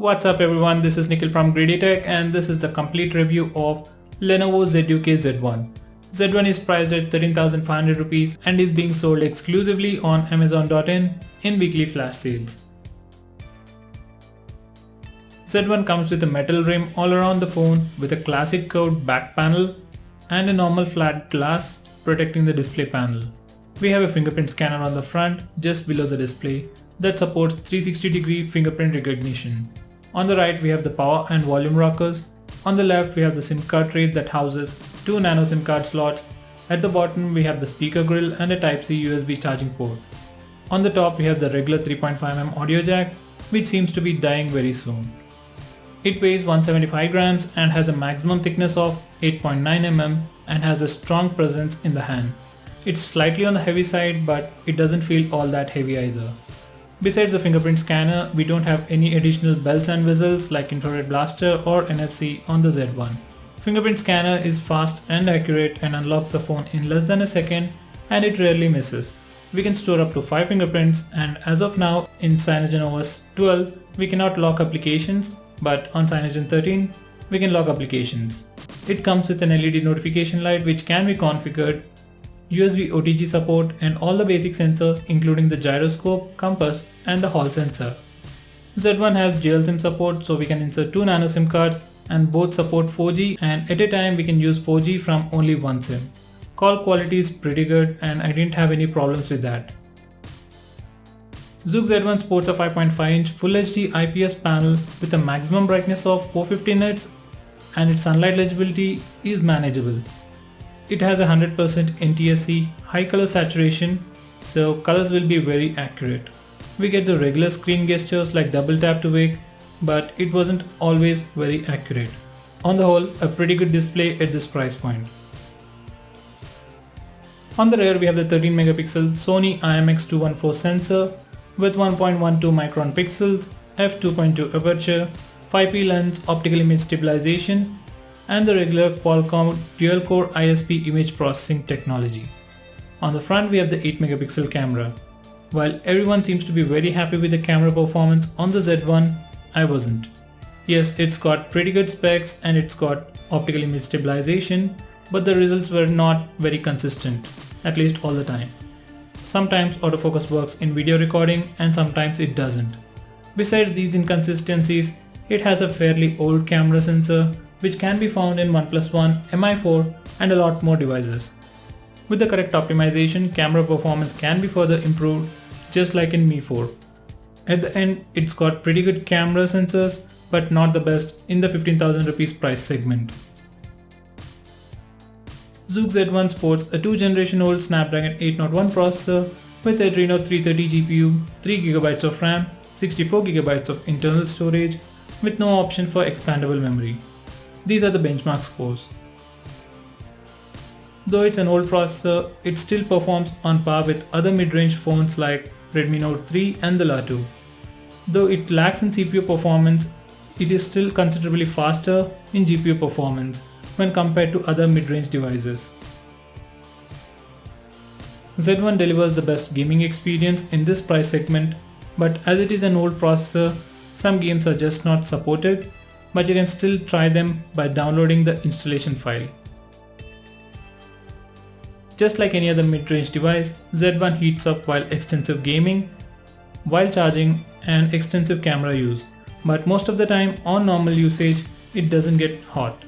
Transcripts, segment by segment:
What's up everyone, this is Nikhil from Greedy Tech and this is the complete review of Lenovo ZUK Z1. Z1 is priced at 13,500 rupees and is being sold exclusively on Amazon.in weekly flash sales. Z1 comes with a metal rim all around the phone with a classic curved back panel and a normal flat glass protecting the display panel. We have a fingerprint scanner on the front just below the display that supports 360-degree fingerprint recognition. On the right we have the power and volume rockers. On the left we have the SIM card tray that houses 2 nano SIM card slots. At the bottom we have the speaker grill and a Type-C USB charging port. On the top we have the regular 3.5mm audio jack which seems to be dying very soon. It weighs 175 grams and has a maximum thickness of 8.9 mm and has a strong presence in the hand. It's slightly on the heavy side but it doesn't feel all that heavy either. Besides the fingerprint scanner, we don't have any additional bells and whistles like infrared blaster or NFC on the Z1. Fingerprint scanner is fast and accurate and unlocks the phone in less than a second and it rarely misses. We can store up to 5 fingerprints and as of now in CyanogenOS 12 we cannot lock applications, but on Cyanogen 13 we can lock applications. It comes with an LED notification light which can be configured, USB OTG support and all the basic sensors including the gyroscope, compass and the Hall sensor. Z1 has dual SIM support, so we can insert 2 nano SIM cards and both support 4G, and at a time we can use 4G from only one SIM. Call quality is pretty good and I didn't have any problems with that. ZUK Z1 sports a 5.5-inch Full HD IPS panel with a maximum brightness of 450 nits and its sunlight legibility is manageable. It has a 100% NTSC high color saturation, so colors will be very accurate. We get the regular screen gestures like double tap to wake, but it wasn't always very accurate. On the whole, a pretty good display at this price point. On the rear we have the 13 megapixel Sony IMX214 sensor with 1.12 micron pixels, f2.2 aperture, 5p lens, optical image stabilization and the regular Qualcomm dual-core ISP image processing technology. On the front we have the 8 megapixel camera. While everyone seems to be very happy with the camera performance on the Z1, I wasn't. Yes, it's got pretty good specs and it's got optical image stabilization, but the results were not very consistent, at least all the time. Sometimes autofocus works in video recording and sometimes it doesn't. Besides these inconsistencies, it has a fairly old camera sensor which can be found in OnePlus One, Mi4 and a lot more devices. With the correct optimization, camera performance can be further improved just like in Mi 4. At the end, it's got pretty good camera sensors but not the best in the 15,000 rupees price segment. ZUK Z1 sports a 2-generation old Snapdragon 801 processor with Adreno 330 GPU, 3GB of RAM, 64GB of internal storage with no option for expandable memory. These are the benchmark scores. Though it's an old processor, it still performs on par with other mid-range phones like Redmi Note 3 and the La2. Though it lacks in CPU performance, it is still considerably faster in GPU performance when compared to other mid-range devices. Z1 delivers the best gaming experience in this price segment, but as it is an old processor, some games are just not supported, but you can still try them by downloading the installation file. Just like any other mid-range device, Z1 heats up while extensive gaming, while charging and extensive camera use, but most of the time on normal usage it doesn't get hot.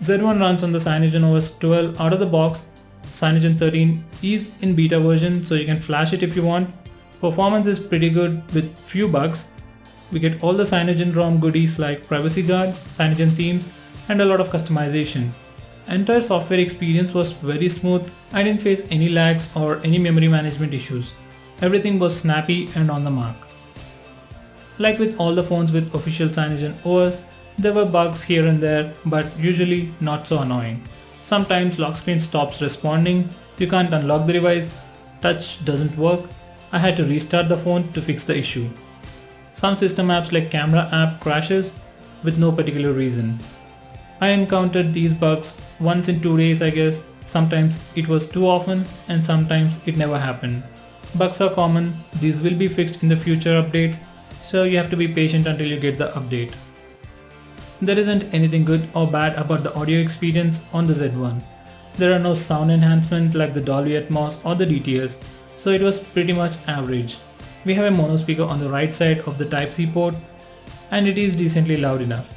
Z1 runs on the CyanogenOS 12 out of the box. Cyanogen 13 is in beta version, so you can flash it if you want. Performance is pretty good with few bugs. We get all the Cyanogen ROM goodies like Privacy Guard, Cyanogen themes and a lot of customization. Entire software experience was very smooth. I didn't face any lags or any memory management issues. Everything was snappy and on the mark. Like with all the phones with official Cyanogen OS, there were bugs here and there, but usually not so annoying. Sometimes lock screen stops responding, you can't unlock the device, touch doesn't work. I had to restart the phone to fix the issue. Some system apps like camera app crashes with no particular reason. I encountered these bugs once in 2 days I guess. Sometimes it was too often and sometimes it never happened. Bugs are common, these will be fixed in the future updates, so you have to be patient until you get the update. There isn't anything good or bad about the audio experience on the Z1. There are no sound enhancement like the Dolby Atmos or the DTS, so it was pretty much average. We have a mono speaker on the right side of the Type-C port and it is decently loud enough.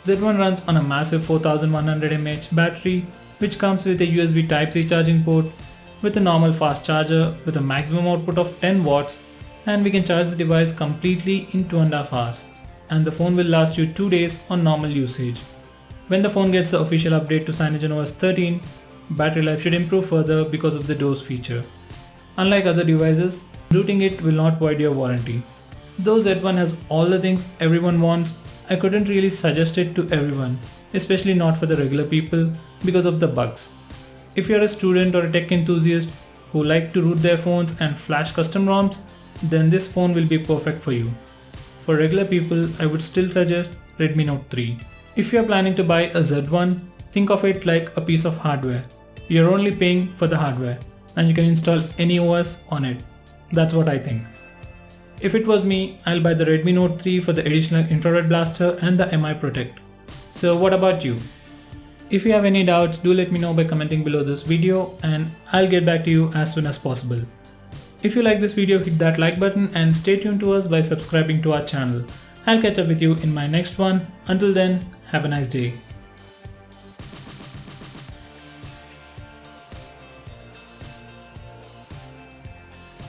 Z1 runs on a massive 4100 mAh battery which comes with a USB Type-C charging port with a normal fast charger with a maximum output of 10 watts, and we can charge the device completely in 2.5 hours, and the phone will last you 2 days on normal usage. When the phone gets the official update to CyanogenOS 13, battery life should improve further because of the DOS feature. Unlike other devices, rooting it will not void your warranty. Though Z1 has all the things everyone wants, I couldn't really suggest it to everyone, especially not for the regular people because of the bugs. If you're a student or a tech enthusiast who like to root their phones and flash custom ROMs, then this phone will be perfect for you. For regular people, I would still suggest Redmi Note 3. If you're planning to buy a Z1, think of it like a piece of hardware. You're only paying for the hardware and you can install any OS on it. That's what I think. If it was me, I'll buy the Redmi Note 3 for the additional infrared blaster and the MI Protect. So what about you? If you have any doubts, do let me know by commenting below this video and I'll get back to you as soon as possible. If you like this video, hit that like button and stay tuned to us by subscribing to our channel. I'll catch up with you in my next one. Until then, have a nice day.